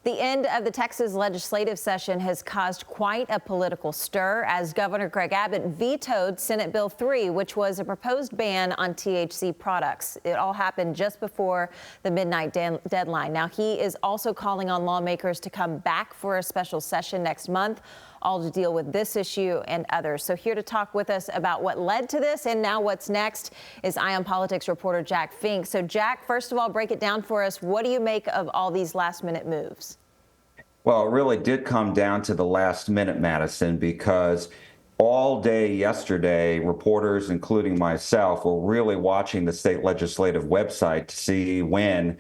The end of the Texas legislative session has caused quite a political stir as Governor Greg Abbott vetoed Senate Bill 3, which was a proposed ban on THC products. It all happened just before the midnight deadline. Now, he is also calling on lawmakers to come back for a special session next month, all to deal with this issue and others. So here to talk with us about what led to this and now what's next is Eye on Politics reporter Jack Fink. So Jack, first of all, break it down for us. What do you make of all these last minute moves? Well, it really did come down to the last minute, Madison, because all day yesterday, reporters, including myself, were really watching the state legislative website to see when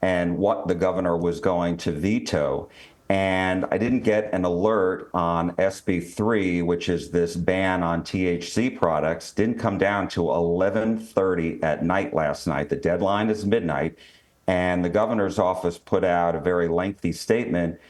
and what the governor was going to veto. And I didn't get an alert on SB 3, which is this ban on THC products. Didn't come down to 11:30 at night last night. The deadline is midnight. And the governor's office put out a very lengthy statement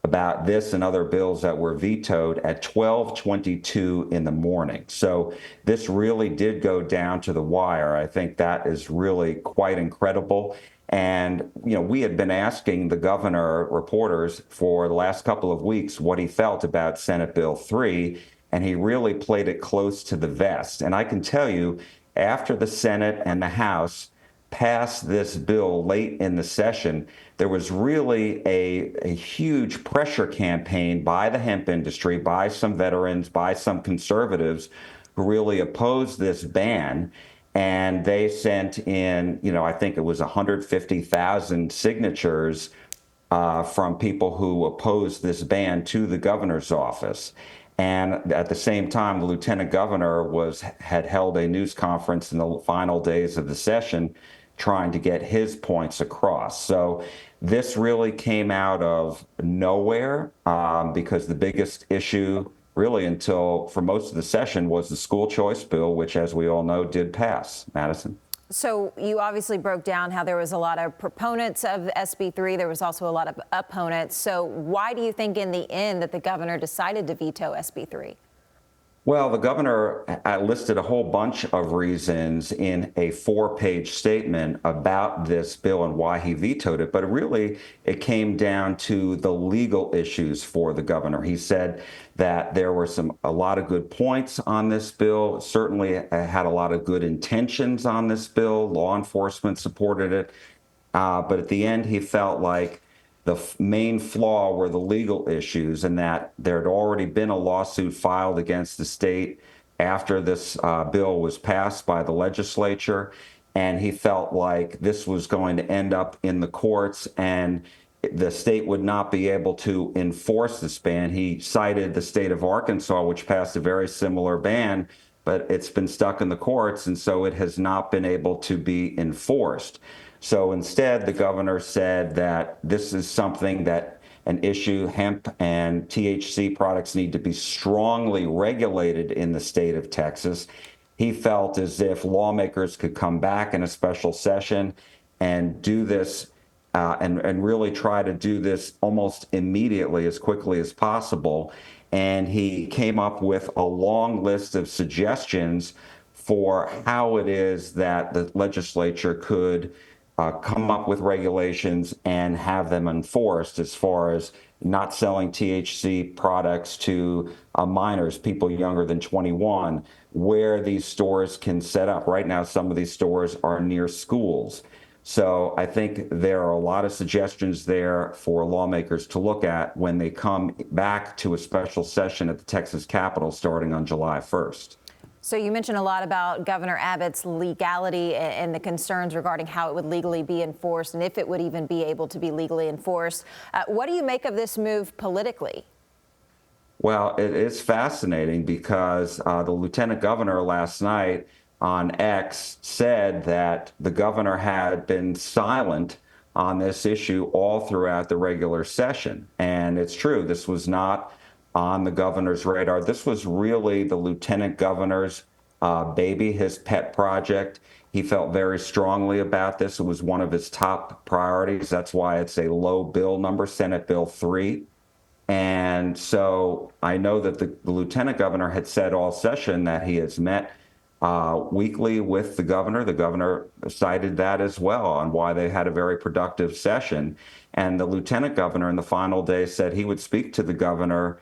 about this and other bills that were vetoed at 12:22 in the morning. So this really did go down to the wire. I think that is really quite incredible. And, we had been asking the governor, reporters, for the last couple of weeks what he felt about Senate Bill 3, and he really played it close to the vest. And I can tell you, after the Senate and the House passed this bill late in the session, there was really a huge pressure campaign by the hemp industry, by some veterans, by some conservatives who really opposed this ban. And they sent in, I think it was 150,000 signatures from people who opposed this ban to the governor's office. And at the same time, the lieutenant governor had held a news conference in the final days of the session trying to get his points across. So this really came out of nowhere because the biggest issue really for most of the session was the school choice bill, which, as we all know, did pass. Madison. So you obviously broke down how there was a lot of proponents of SB 3. There was also a lot of opponents. So why do you think in the end that the governor decided to veto SB 3? Well, the governor listed a whole bunch of reasons in a 4-page statement about this bill and why he vetoed it. But really, it came down to the legal issues for the governor. He said that there were a lot of good points on this bill, certainly had a lot of good intentions on this bill. Law enforcement supported it. But at the end, he felt like the main flaw were the legal issues, and that there had already been a lawsuit filed against the state after this bill was passed by the legislature. And he felt like this was going to end up in the courts and the state would not be able to enforce this ban. He cited the state of Arkansas, which passed a very similar ban, but it's been stuck in the courts, and so it has not been able to be enforced. So instead, the governor said that this is something that an issue, hemp and THC products need to be strongly regulated in the state of Texas. He felt as if lawmakers could come back in a special session and do this and really try to do this almost immediately, as quickly as possible. And he came up with a long list of suggestions for how it is that the legislature could come up with regulations and have them enforced, as far as not selling THC products to minors, people younger than 21, where these stores can set up. Right now, some of these stores are near schools. So I think there are a lot of suggestions there for lawmakers to look at when they come back to a special session at the Texas Capitol starting on July 1st. So you mentioned a lot about Governor Abbott's legality and the concerns regarding how it would legally be enforced and if it would even be able to be legally enforced. What do you make of this move politically? Well, it is fascinating because the lieutenant governor last night on X said that the governor had been silent on this issue all throughout the regular session. And it's true, this was not on the governor's radar. This was really the lieutenant governor's baby, his pet project. He felt very strongly about this. It was one of his top priorities. That's why it's a low bill number, Senate Bill 3. And so I know that the lieutenant governor had said all session that he has met weekly with the governor. The governor cited that as well on why they had a very productive session. And the lieutenant governor in the final day said he would speak to the governor.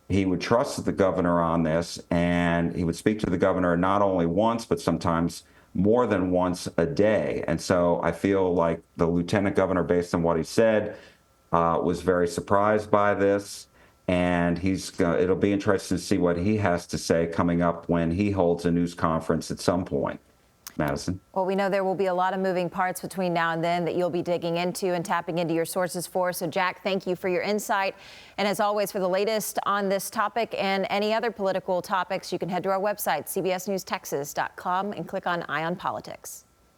He would trust the governor on this, and he would speak to the governor not only once, but sometimes more than once a day. And so I feel like the lieutenant governor, based on what he said, was very surprised by this. And it'll be interesting to see what he has to say coming up when he holds a news conference at some point. Madison. Well, we know there will be a lot of moving parts between now and then that you'll be digging into and tapping into your sources for. So, Jack, thank you for your insight. And as always, for the latest on this topic and any other political topics, you can head to our website, cbsnewstexas.com, and click on Eye on Politics.